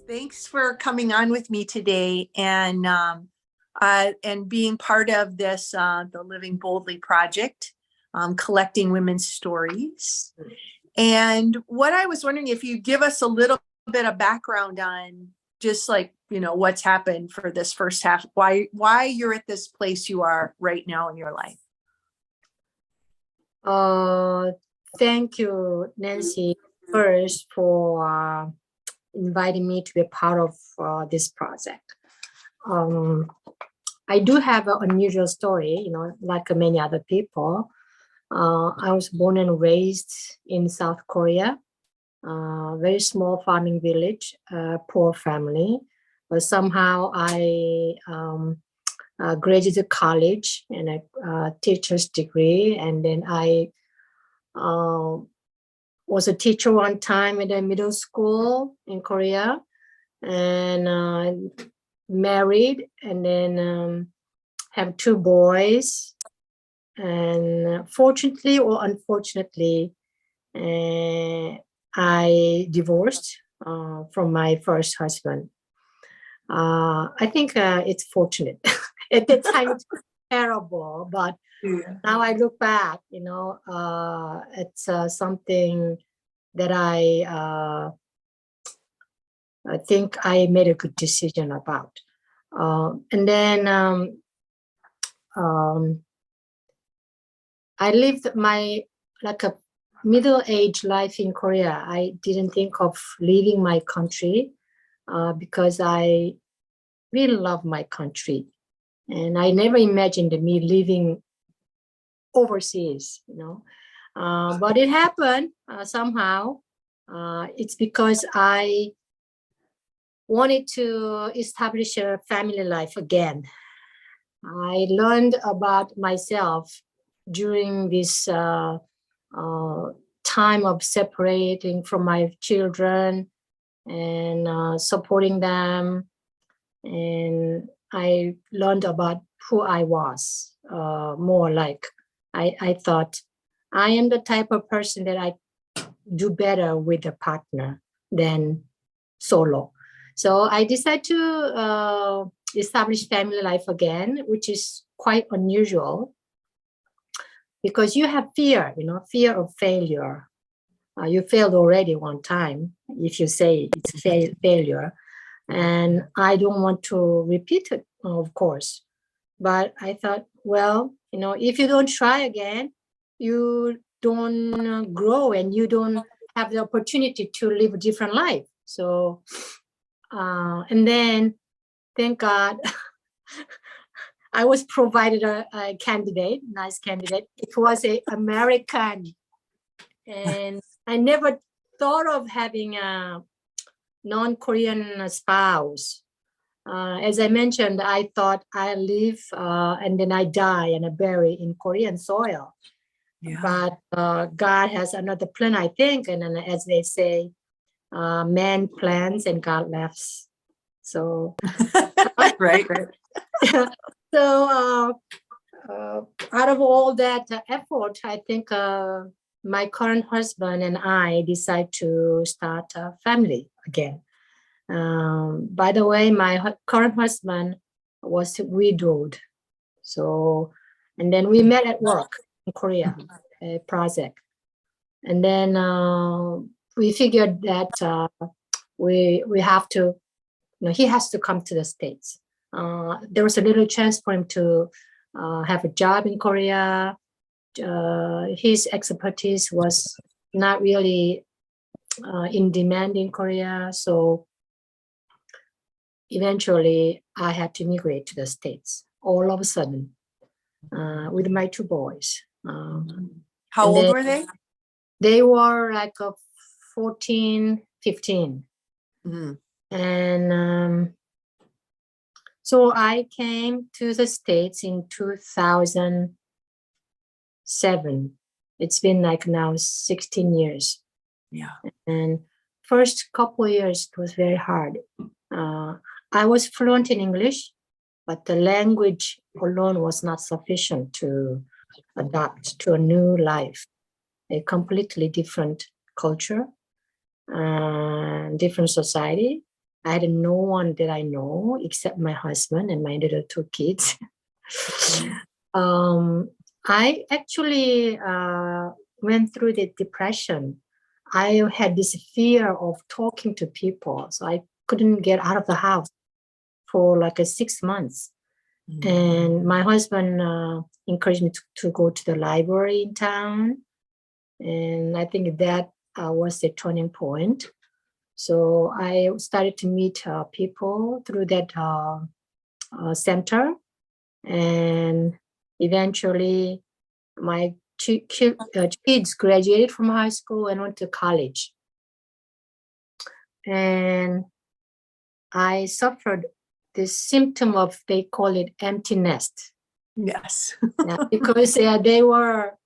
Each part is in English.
Thanks for coming on with me today and being part of this, the Living Boldly project, collecting women's stories. And what I was wondering if you give us a little bit of background on just like, what's happened for this first half, why you're at this place you are right now in your life. Thank you, Nancy, first for inviting me to be part of this project. I do have an unusual story, like many other people. I was born and raised in South Korea, very small farming village, poor family. But somehow I graduated college and a teacher's degree, and then I was a teacher one time in a middle school in Korea, and married, and then have two boys. And fortunately or unfortunately, I divorced from my first husband. I think it's fortunate. At the time, it's terrible, but now I look back, it's something that I think I made a good decision about. And then I lived my like a middle-aged life in Korea. I didn't think of leaving my country because I really love my country. And I never imagined me living overseas, but it happened somehow. It's because I wanted to establish a family life again. I learned about myself during this time of separating from my children and supporting them. And I learned about who I was, more like I thought I am the type of person that I do better with a partner than solo. So I decided to establish family life again, which is quite unusual because you have fear, fear of failure. You failed already one time if you say it's failure. And I don't want to repeat it, of course. But I thought, well, if you don't try again, you don't grow and you don't have the opportunity to live a different life. So, and then, thank God, I was provided a candidate, nice candidate. It was an American. And I never thought of having a non-Korean spouse. As I mentioned, I thought I live and then I die and I bury in Korean soil. Yeah. But God has another plan, I think. And then, as they say, man plans and God laughs. So, right. So, out of all that effort, I think my current husband and I decide to start a family again. By the way, my current husband was widowed. So, and then we met at work in Korea, a project. And then we figured that we have to, he has to come to the States. There was a little chance for him to have a job in Korea. His expertise was not really in demand in Korea. So eventually I had to migrate to the States all of a sudden with my two boys. How old were they? They were like 14, 15. Mm-hmm. And so I came to the States in 2007. It's been like now 16 years. Yeah. And first couple of years, it was very hard. I was fluent in English, but the language alone was not sufficient to adapt to a new life. a completely different culture, different society. I had no one that I know except my husband and my little two kids. I actually went through the depression. I had this fear of talking to people, so I couldn't get out of the house for like 6 months. And my husband encouraged me to go to the library in town. And I think that was the turning point. So I started to meet people through that center. And eventually my kids graduated from high school and went to college. And I suffered this symptom of, they call it empty nest. Yes. Yeah, because they were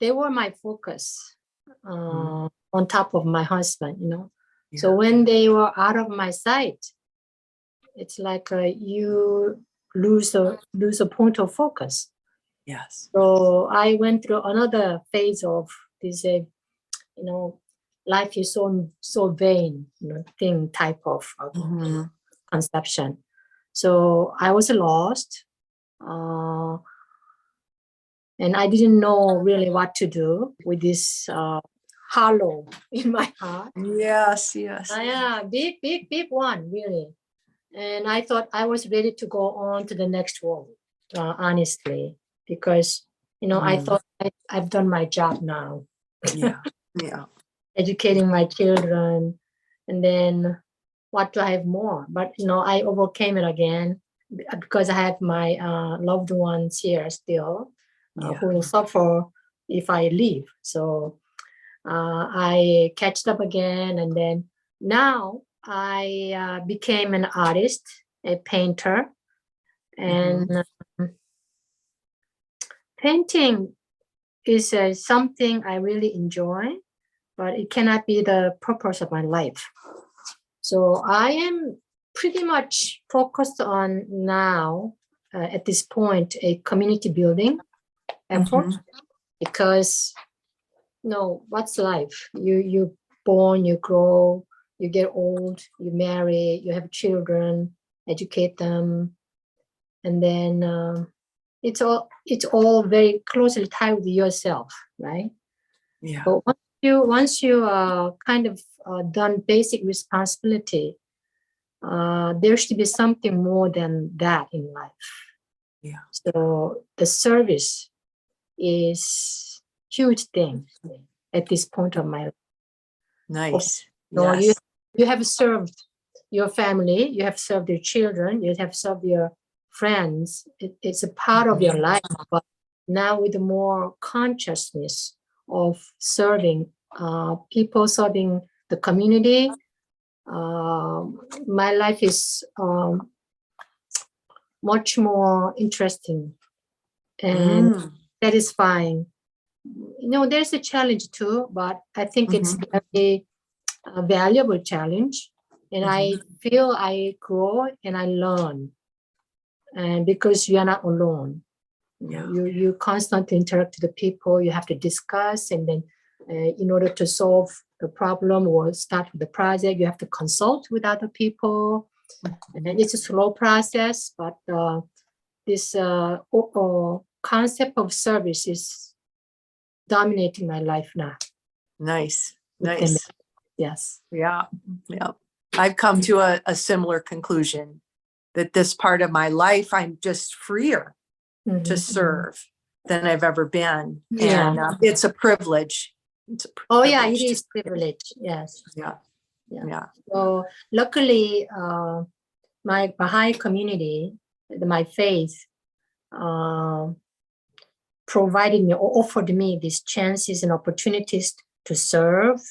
my focus on top of my husband, you know. Yeah. So when they were out of my sight, it's like you lose a point of focus. Yes. So I went through another phase of this, you know, life is so vain, you know, thing type of conception. So I was lost, and I didn't know really what to do with this hollow in my heart. Yes, yes. Yeah, big one, really. And I thought I was ready to go on to the next world, honestly, because, you know, I thought I've done my job now. Yeah, yeah. Educating my children, and then what do I have more? But, you know, I overcame it again because I have my loved ones here still who will suffer if I leave. So I catched up again, and then now I became an artist, a painter, and painting is something I really enjoy, but it cannot be the purpose of my life. So I am pretty much focused on now, at this point, a community building effort, because, you know, what's life? You born, you grow, you get old, you marry, you have children, educate them, and then it's all very closely tied with yourself, right? Yeah. But once you kind of done basic responsibility, there should be something more than that in life. Yeah. So the service is huge thing at this point of my life. Nice. So yes. You have served your family, you have served your children, you have served your friends. It's a part of your life, but now with more consciousness of serving people, serving the community, my life is much more interesting and satisfying. You know, there's a challenge too, but I think it's a valuable challenge, and I feel I grow and I learn, and because you are not alone. Yeah. You constantly interact with the people, you have to discuss, and then in order to solve the problem or start with the project, you have to consult with other people, and it's a slow process, but this concept of service is dominating my life now. Nice. Yes. Yeah. I've come to a similar conclusion, that this part of my life, I'm just freer to serve than I've ever been. Yeah. And it's a privilege. Oh yeah, it is privilege. Yes. Yeah. So luckily, my Baha'i community, my faith, provided me or offered me these chances and opportunities to serve,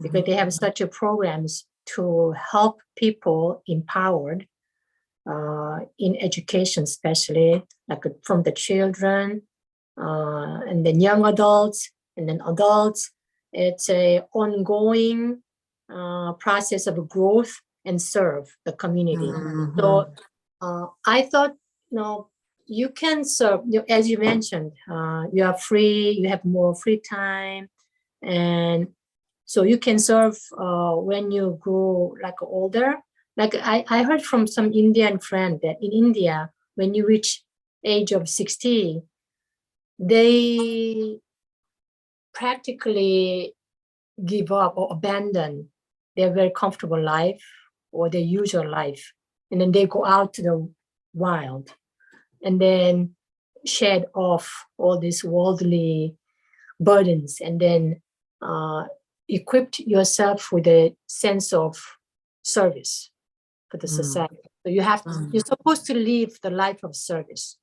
because they have such a programs to help people empowered in education, especially like from the children and then young adults and then adults. It's a ongoing process of growth and serve the community. So I thought, you know, you can serve, as you mentioned, you are free, you have more free time, And so you can serve when you grow like older. Like I heard from some Indian friend that in India, when you reach age of 60, they practically give up or abandon their very comfortable life or their usual life. And then they go out to the wild and then shed off all these worldly burdens, and then equipped yourself with a sense of service for the society. So you're supposed to live the life of service.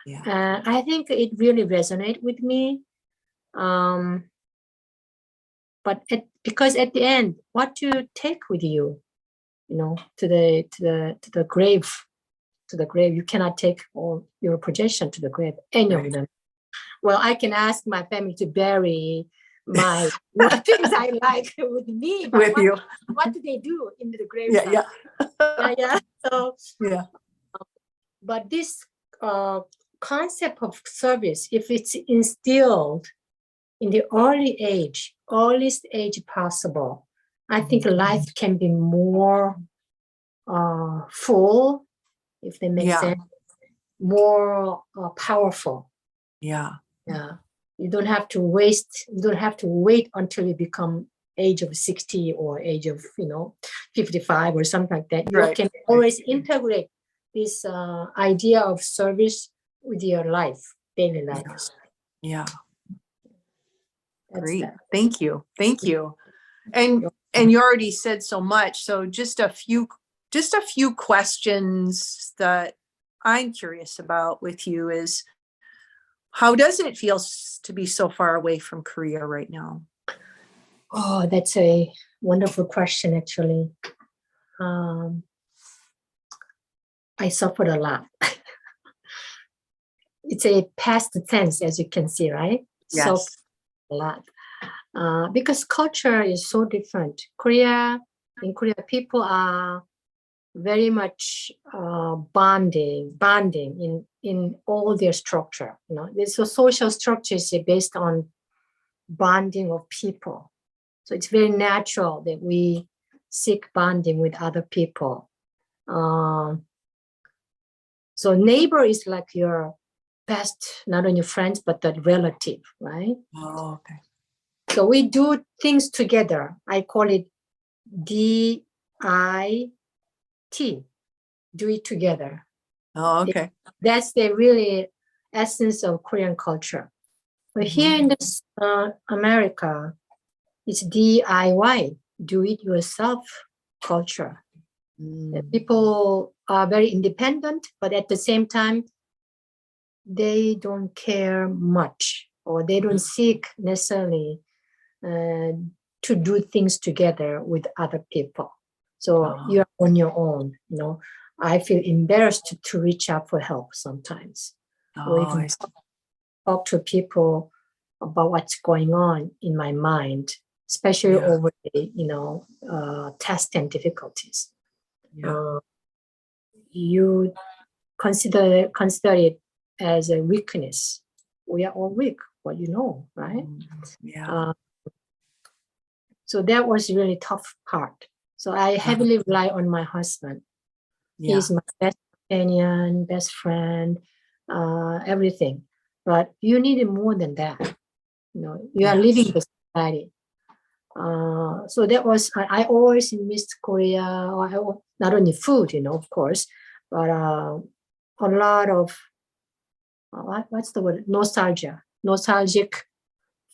Yeah. I think it really resonates with me. But because at the end, what do you take with you, to the grave? To the grave, you cannot take all your possession to the grave, any of them. Well, I can ask my family to bury my things I like with me, but With you. what do they do in the grave? Yeah. Yeah. So Yeah. but this concept of service, if it's instilled in the earliest age possible, I think life can be more full, if they make sense, more powerful. Yeah. You don't have to wait until you become age of 60 or age of 55 or something like that. You can always integrate this idea of service with your life, daily life. Yeah. That's Great. that. Thank you. And you already said so much. So just a few questions that I'm curious about with you is, how does it feel to be so far away from Korea right now? Oh, that's a wonderful question, actually. I suffered a lot. It's a past tense, as you can see, right? Yes. So a lot. Because culture is so different. In Korea, people are very much bonding in all their structure. So social structure is based on bonding of people. So it's very natural that we seek bonding with other people. So neighbor is like your best, not only friends, but the relative, right? Oh, okay. So we do things together. I call it DIT, do it together. Oh, okay. That's the really essence of Korean culture. But here in this America, it's DIY, do it yourself culture. People are very independent, but at the same time, they don't care much, or they don't seek necessarily to do things together with other people. So you're on your own. I feel embarrassed to reach out for help sometimes, or even talk to people about what's going on in my mind, especially over the test and difficulties. You consider it as a weakness. We are all weak, but right? So that was a really tough part. So I heavily rely on my husband. He's my best companion, best friend, everything. But you need more than that. You are living the society. So that was, I always missed Korea. Not only food, of course, but a lot of, what's the word? Nostalgic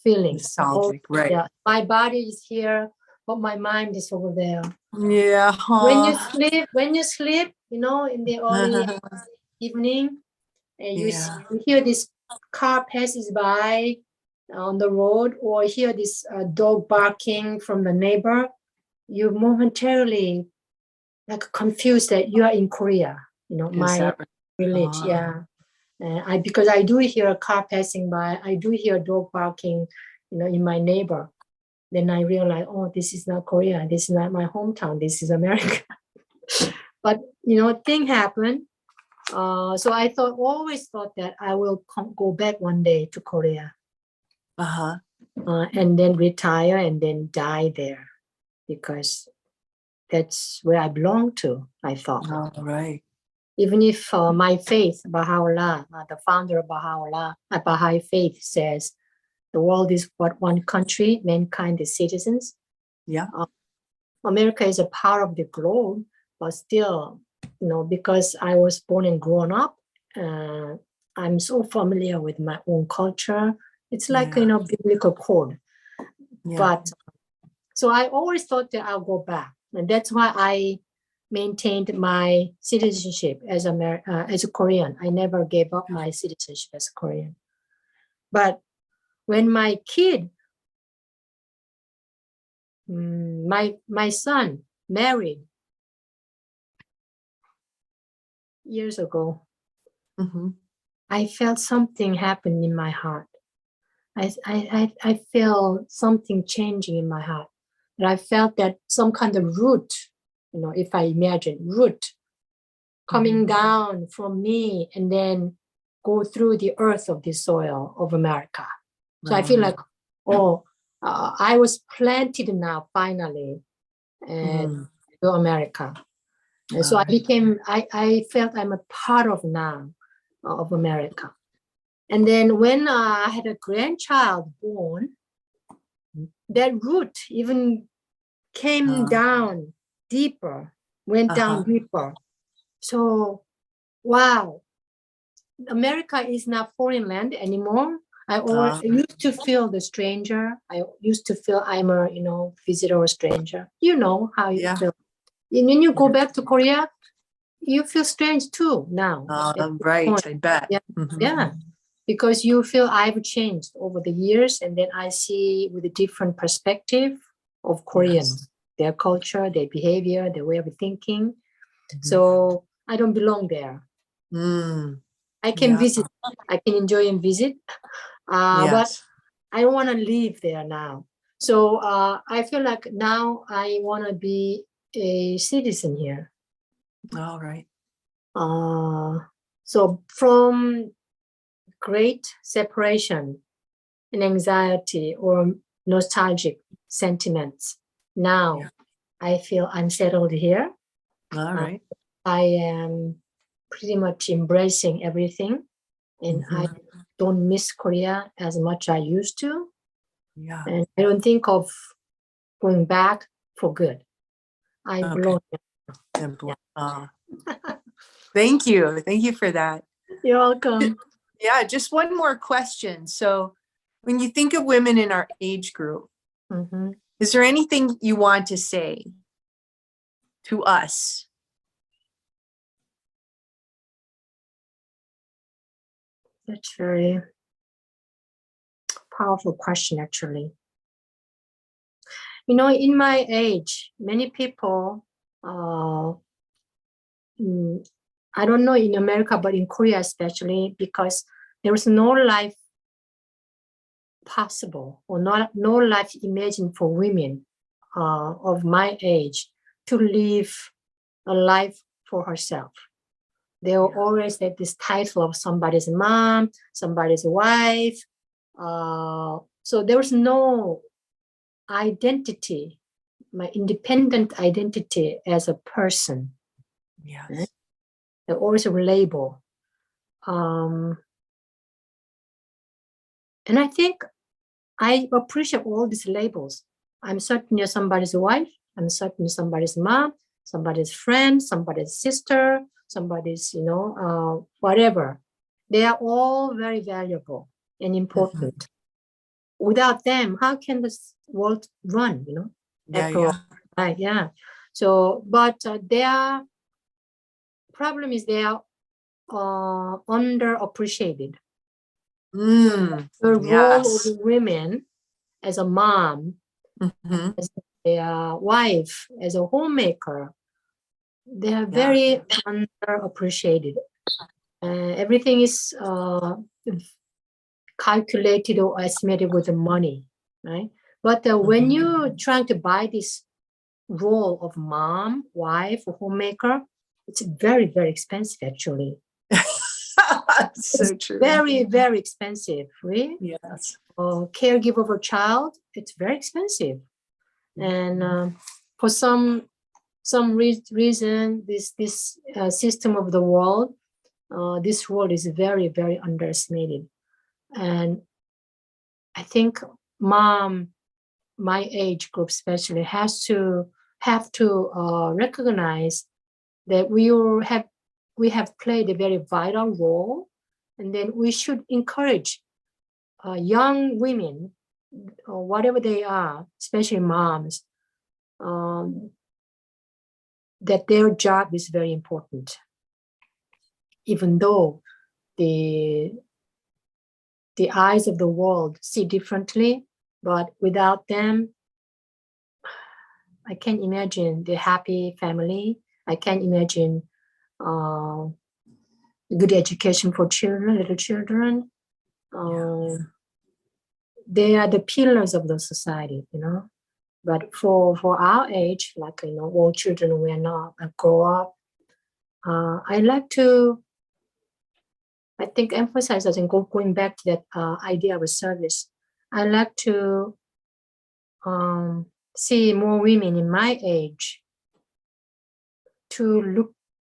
feelings. Nostalgic, right. Yeah, my body is here, but my mind is over there. Yeah. When you sleep, in the early evening, and you hear this car passes by on the road, or hear this dog barking from the neighbor, you momentarily confused that you are in Korea. My village. Because I do hear a car passing by, I do hear a dog barking, in my neighbor. Then I realize, oh, this is not Korea. This is not my hometown. This is America. But, thing happened. So I always thought that I will go back one day to Korea. and then retire and then die there because that's where I belong to, I thought. All right. Even if my faith, Baha'u'llah, the founder of Baha'u'llah, Baha'i faith says the world is but one country, mankind is citizens. Yeah. America is a part of the globe, but still, because I was born and grown up, I'm so familiar with my own culture. It's like, biblical code. Yeah. But so I always thought that I'll go back. And that's why I maintained my citizenship as a Korean. I never gave up my citizenship as a Korean. But when my kid, my son married years ago, I felt something happen in my heart. I felt something changing in my heart. And I felt that some kind of root, if I imagine root coming down from me and then go through the earth of the soil of America. So I feel like, I was planted now finally to America. And so I felt I'm a part of now of America. And then when I had a grandchild born, that root even came down deeper, went down deeper. So, wow, America is not foreign land anymore. I used to feel the stranger. I used to feel I'm a, visitor or stranger. You know how you feel. And when you go back to Korea, you feel strange too now. Right, I bet. Yeah. Because you feel I've changed over the years, and then I see with a different perspective of Koreans, their culture, their behavior, their way of thinking. So I don't belong there. I can visit, I can enjoy and visit, but I don't want to live there now. So I feel like now I want to be a citizen here. All right. So from great separation and anxiety or nostalgic sentiments, now I feel unsettled here. All right. I am pretty much embracing everything, and I don't miss Korea as much I used to. Yeah. And I don't think of going back for good. I belong. Thank you. Thank you for that. You're welcome. Yeah, just one more question. So when you think of women in our age group, is there anything you want to say to us? That's a very powerful question, actually. In my age, many people, I don't know in America, but in Korea especially, because there was no life possible or no life imagined for women of my age to live a life for herself. They were always at this title of somebody's mom, somebody's wife. So there was no identity, my independent identity as a person. Yes. They're always a label. And I think I appreciate all these labels. I'm certainly somebody's wife. I'm certainly somebody's mom, somebody's friend, somebody's sister, somebody's, whatever. They are all very valuable and important. Without them, how can this world run, Right. So, but their problem is they are underappreciated. The role of women as a mom, as a wife, as a homemaker, they are very underappreciated. Everything is calculated or estimated with the money, right? But when you're trying to buy this role of mom, wife, or homemaker, it's very, very expensive, actually. So true. Very, very expensive, really. Yes. caregiver of a child, it's very expensive. And for some reason, this system of the world, this world is very, very underestimated. And I think mom, my age group especially, have to recognize that we have played a very vital role, and then we should encourage young women, or whatever they are, especially moms, that their job is very important, even though the eyes of the world see differently. But without them, I can't imagine the happy family. I can't imagine good education for children, little children. They are the pillars of the society, But for our age, like, all children will not grow up. I like to, I think, emphasize, as in going back to that idea of a service. I like to see more women in my age to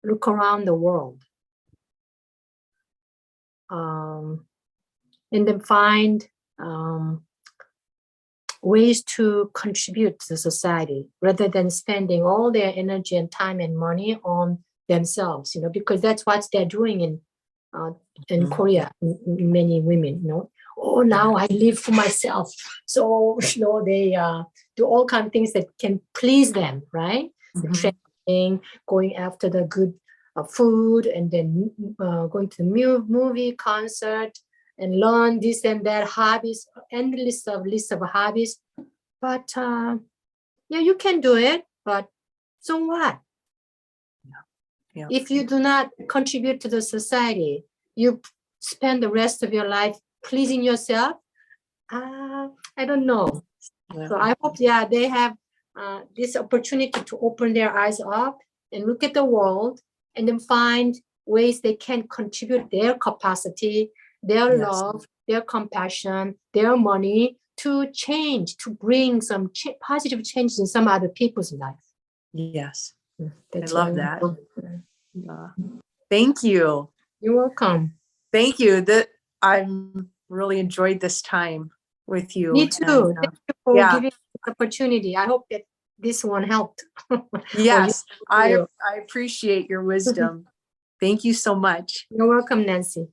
look around the world, and then find ways to contribute to society rather than spending all their energy and time and money on themselves, because that's what they're doing in Korea, many women, oh, now I live for myself. So, they do all kinds of things that can please them, right? The training, going after the good food, and then going to the movie, concert, and learn this and that, hobbies, endless list of hobbies. But you can do it, but so what? Yeah. If you do not contribute to the society, you spend the rest of your life pleasing yourself. I don't know. Yeah. So I hope, they have this opportunity to open their eyes up and look at the world, and then find ways they can contribute their capacity, their love, their compassion, their money to change, to bring some positive changes in some other people's life. Yes. That's I love that. Thank you. You're welcome. Thank you. I'm really enjoyed this time with you. Me too. And, thank you for giving me this opportunity. I hope that this one helped. Yes, I appreciate your wisdom. Thank you so much. You're welcome, Nancy.